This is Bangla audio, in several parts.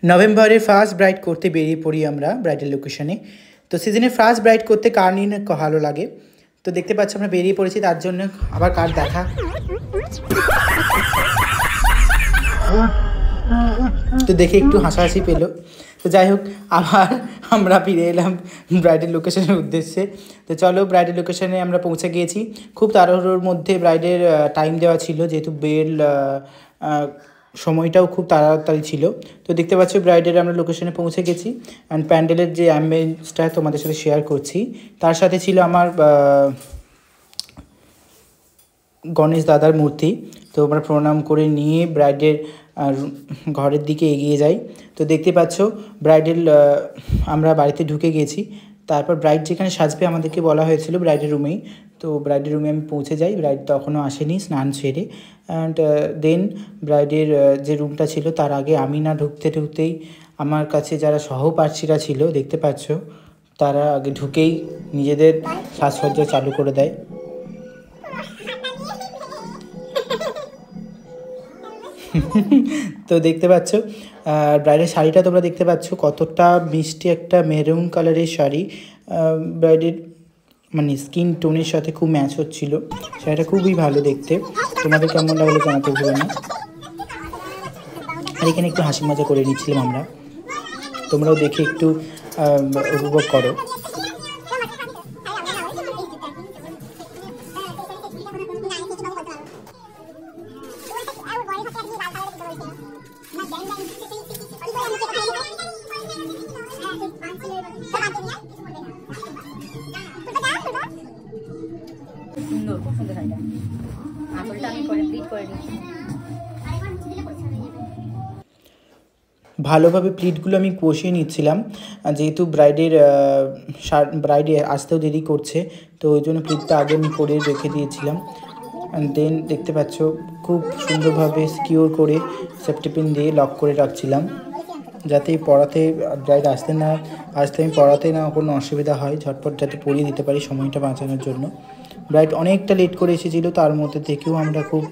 নভেম্বরে ফার্স্ট ব্রাইড করতে বেরিয়ে পড়ি আমরা ব্রাইডাল লোকেশনে। তো সিজনে ফার্স্ট ব্রাইড করতে কার নিয়ে না ভালো লাগে। তো দেখতে পাচ্ছি আমরা বেরিয়ে পড়েছি, তার জন্য আবার কার দেখা। তো দেখে একটু হাসাহাসি পেলো। তো যাই হোক, আবার আমরা ফিরে এলাম ব্রাইডাল লোকেশনের উদ্দেশ্যে। তো চলো, ব্রাইডাল লোকেশনে আমরা পৌঁছে গিয়েছি। খুব তাড়াহুড়োর মধ্যে ব্রাইডের টাইম দেওয়া ছিল, যেহেতু বেল সময়টাও খুব তাড়াতাড়ি ছিল। তো দেখতে পাচ্ছি ব্রাইডের আমরা লোকেশনে পৌঁছে গেছি। অ্যান্ড প্যান্ডেলের যে অ্যাম্বিয়েন্সটা তোমাদের সাথে শেয়ার করছি, তার সাথে ছিল আমার গণেশ দাদার মূর্তি। তো আমরা প্রণাম করে নিয়ে ব্রাইডের ঘরের দিকে এগিয়ে যাই। তো দেখতে পাচ্ছ ব্রাইডের আমরা বাড়িতে ঢুকে গেছি। তারপর ব্রাইড যেখানে সাজবে আমাদেরকে বলা হয়েছিল ব্রাইডের রুমেই। তো ব্রাইডের রুমে আমি পৌঁছে যাই। ব্রাইড তখনও আসেনি স্নান সেরে। অ্যান্ড দেন ব্রাইডের যে রুমটা ছিল, তার আগে আমি না ঢুকতেই আমার কাছে যারা সহপাঠীরা ছিল দেখতে পাচ্ছ, তারা আগে ঢুকেই নিজেদের সাজসজ্জা চালু করে দেয়। তো দেখতে পাচ্ছ ব্রাইডের শাড়িটা তোমরা দেখতে পাচ্ছ কতটা মিষ্টি, একটা মেরুন কালারের শাড়ি। ব্রাইডের মানে স্কিন টোনের সাথে খুব ম্যাচ হচ্ছিল। শাড়িটা খুবই ভালো দেখতে। তোমাদের কেমন লাগলো জানাতে ভুলো না। আর এখানে একটু হাসি মজা করে নিচ্ছিলাম আমরা, তোমরাও দেখে একটু উপভোগ করো। ভালোভাবে প্লিটগুলো আমি কষিয়ে নিচ্ছিলাম, যেহেতু ব্রাইডে আসতেও দেরি করছে, তো ওই জন্য প্লিটটা আগে আমি করে রেখে দিয়েছিলাম। অ্যান্ড দেন দেখতে পাচ্ছ খুব সুন্দরভাবে সিকিউর করে সেফটি পিন দিয়ে লক করে রাখছিলাম, যাতে পড়াতে ব্রাইড আসতে আমি পড়াতে না কোনো অসুবিধা হয়, ঝটপট যাতে পরিয়ে দিতে পারি সময়টা বাঁচানোর জন্য। ব্রাইড অনেকটা লেট করে এসেছিলো, তার মধ্যে থেকেও আমরা খুব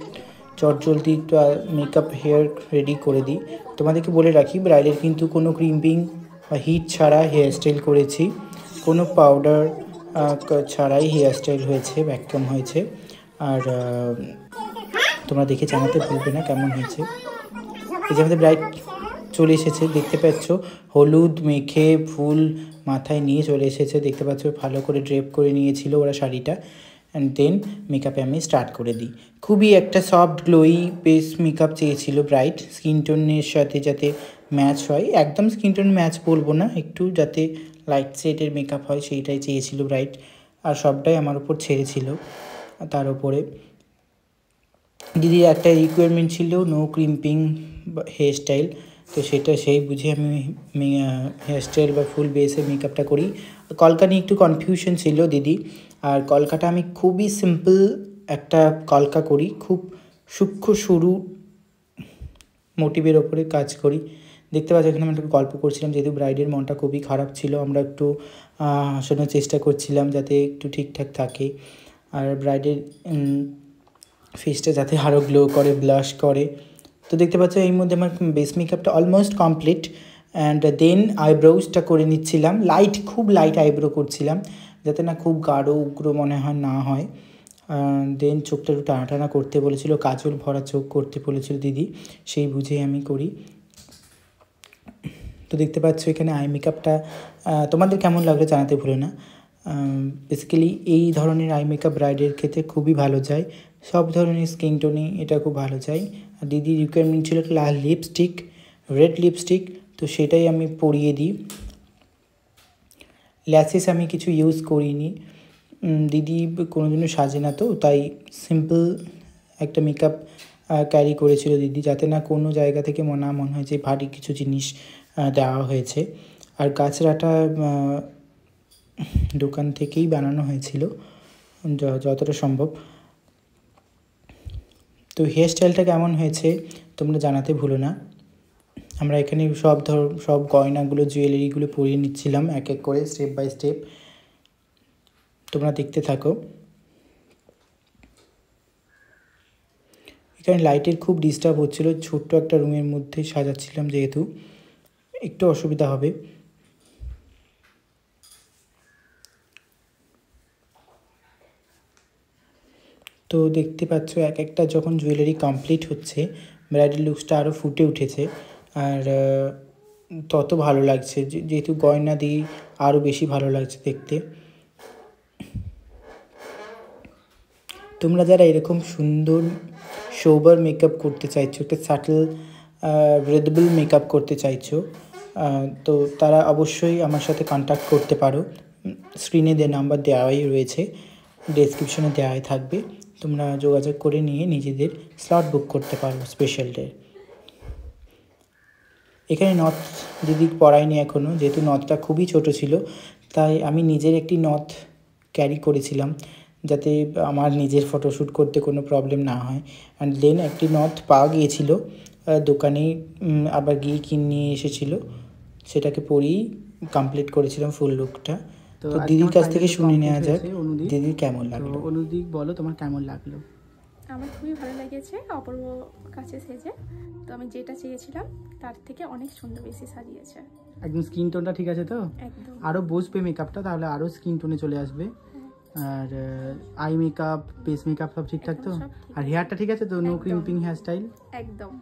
চটজলদি একটু মেকআপ হেয়ার রেডি করে দিই। তোমাদেরকে বলে রাখি, ব্রাইডের কিন্তু কোনো ক্রিম্পিং বা হিট ছাড়া হেয়ার স্টাইল করেছি, কোনো পাউডার ছাড়াই হেয়ার স্টাইল হয়েছে, ভ্যাকুয়াম হয়েছে। আর তোমরা দেখে জানাতে ভুলবে না কেমন হয়েছে। এই যে আমাদের ব্রাইড চলে এসেছে, দেখতে পাচ্ছ হলুদ মেখে ফুল মাথায় নিয়ে চলে এসেছে। দেখতে পাচ্ছ ভালো করে ড্রেপ করে নিয়েছিল ওরা শাড়িটা। অ্যান্ড দেন মেকআপে আমি স্টার্ট করে দিই। খুবই একটা সফট গ্লোই বেস মেকআপ চেয়েছিল ব্রাইড, স্কিন টোনের সাথে যাতে ম্যাচ হয়। একদম স্কিন টোন ম্যাচ বলবো না, একটু যাতে লাইট শেডের মেকআপ হয় সেইটাই চেয়েছিল ব্রাইড। আর সবটাই আমার উপর ছেড়েছিল। তার উপরে দিদির একটা রিকোয়ারমেন্ট ছিল নো ক্রিম্পিং হেয়ার স্টাইল, তো সেটা সেই বুঝে আমি হেয়ার স্টাইল বা ফুল বেসে মেকআপটা করি। কলকা নিয়ে একটু কনফিউশন ছিল দিদি। আর কলকাটা আমি খুবই সিম্পল একটা কলকা করি, খুব সূক্ষ্ম সরু মোটিভের ওপরে কাজ করি। দেখতে পাচ্ছি এখানে আমি একটু গল্প করছিলাম, যেহেতু ব্রাইডের মনটা খুবই খারাপ ছিল, আমরা একটু হাসানোর চেষ্টা করছিলাম যাতে একটু ঠিকঠাক থাকে। আর ব্রাইডের ফেসটা যাতে আরও গ্লো করে, ব্লাশ করে। তো দেখতে পাচ্ছ এই মধ্যে আমার বেস মেকআপটা অলমোস্ট কমপ্লিট। অ্যান্ড দেন আইব্রোজটা করে নিচ্ছিলাম, খুব লাইট আইব্রো করছিলাম, যাতে না খুব গাঢ় উগ্র মনে হয় না হয়। দেন চোখটা একটু টানা টানা করতে বলেছিল, কাজল ভরা চোখ করতে বলেছিল দিদি, সেই বুঝেই আমি করি। তো দেখতে পাচ্ছ এখানে আই মেকআপটা তোমাদের কেমন লাগলো জানাতে ভুলো না। বেসিক্যালি এই ধরনের আই মেকআপ ব্রাইডের ক্ষেত্রে খুবই ভালো যায়, সব ধরনের স্কিন টোনে এটা খুব ভালো যায়। আর দিদির রিকোয়ারমেন্ট ছিল একটা লাল লিপস্টিক, রেড লিপস্টিক, তো সেটাই আমি পরিয়ে দিই। ল্যাসেস আমি কিছু ইউজ করিনি, দিদি কোনোদিনও সাজে না, তো তাই সিম্পল একটা মেকআপ ক্যারি করেছিল দিদি, যাতে না কোনো জায়গা থেকে মনে হয় যে ভারী কিছু জিনিস দেওয়া হয়েছে। আর গাছরাটা দোকান থেকেই বানানো হয়েছিল যতটা সম্ভব। তো হেয়ার স্টাইলটা কেমন হয়েছে তোমরা জানাতে ভুলো না। আমরা এখানে সব গয়নাগুলো জুয়েলারিগুলো পরিয়ে নিচ্ছিলাম এক এক করে, স্টেপ বাই স্টেপ। তোমরা দেখতে থাকো। এখানে লাইটের খুব ডিস্টার্ব হচ্ছিল, ছোট্ট একটা রুমের মধ্যে সাজাচ্ছিলাম যেহেতু। একটু অসুবিধা হবে। তো দেখতে পাচ্ছ এক একটা যখন জুয়েলারি কমপ্লিট হচ্ছে ব্রাইডাল লুকসটা আরও ফুটে উঠেছে, আর তত ভালো লাগছে, যেহেতু গয়না দিয়ে আরও বেশি ভালো লাগছে দেখতে। তোমরা যারা এরকম সুন্দর সোবার মেকআপ করতে চাইছো, একটা সাটল ব্রেথেবল মেকআপ করতে চাইছো, তো তারা অবশ্যই আমার সাথে কন্ট্যাক্ট করতে পারো। স্ক্রিনে নাম্বার দেওয়াই রয়েছে, ডেসক্রিপশনে দেওয়াই থাকবে। তোমরা যোগাযোগ করে নিয়ে নিজেদের স্লট বুক করতে পারো স্পেশাল ডে। এখানে নথ দিদি পরাইনি এখনও, যেহেতু নথটা খুবই ছোট ছিল, তাই আমি নিজের একটি নথ ক্যারি করেছিলাম যাতে আমার নিজের ফটোশ্যুট করতে কোনো প্রবলেম না হয়। অ্যান্ড দেন একটি নথ পাওয়া গিয়েছিল দোকানেই, আবার গিয়ে কিনে নিয়ে এসেছিলো, সেটাকে পরেই কমপ্লিট করেছিলাম ফুল লুকটা। তো দিদির কাছ থেকে শুনে নেওয়া যাক দিদির কেমন লাগলো। অনুদিক, বলো তোমার কেমন লাগলো? আমার খুবই ভালো লেগেছে অপূর্ব কাছে সেজে। তো আমি যেটা চেয়েছিলাম তার থেকে অনেক সুন্দর বেশি সাজিয়েছে। একদম স্কিন টোনটা ঠিক আছে তো? একদম আরও বসবে মেকআপটা, তাহলে আরও স্কিন টোনে চলে আসবে। আর আই মেকআপ, ফেস মেকআপ সব ঠিকঠাক তো? আর হেয়ারটা ঠিক আছে তো? No crimping hair style? একদম।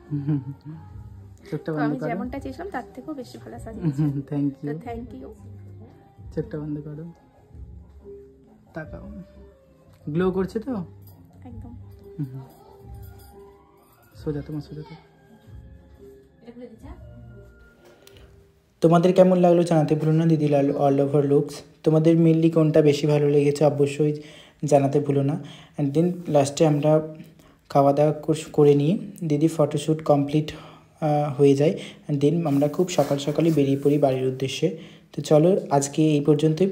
চোখটা তো বন্ধ আমি করো। যেমনটা চেয়েছিলাম তার থেকেও বেশি ভালো সাজিয়েছে। Thank you. তো থ্যাংক ইউ। চোখটা বন্ধ করো, তাকাও। গ্লো করছে তো? একদম। সোজা, তোমার সোজা তো। তোমাদের কেমন লাগলো জানাতে ভুলো না দিদি অল ওভার লুকস। তোমাদের মেনলি কোনটা বেশি ভালো লেগেছে অবশ্যই জানাতে ভুলো না। অ্যান্ড দেন লাস্টে আমরা খাওয়া দাওয়া করে নিয়ে দিদি ফটোশ্যুট কমপ্লিট হয়ে যায়। অ্যান্ড দেন আমরা খুব সকাল সকালই বেরিয়ে পড়ি বাড়ির উদ্দেশ্যে। তো চলো আজকে এই পর্যন্তই।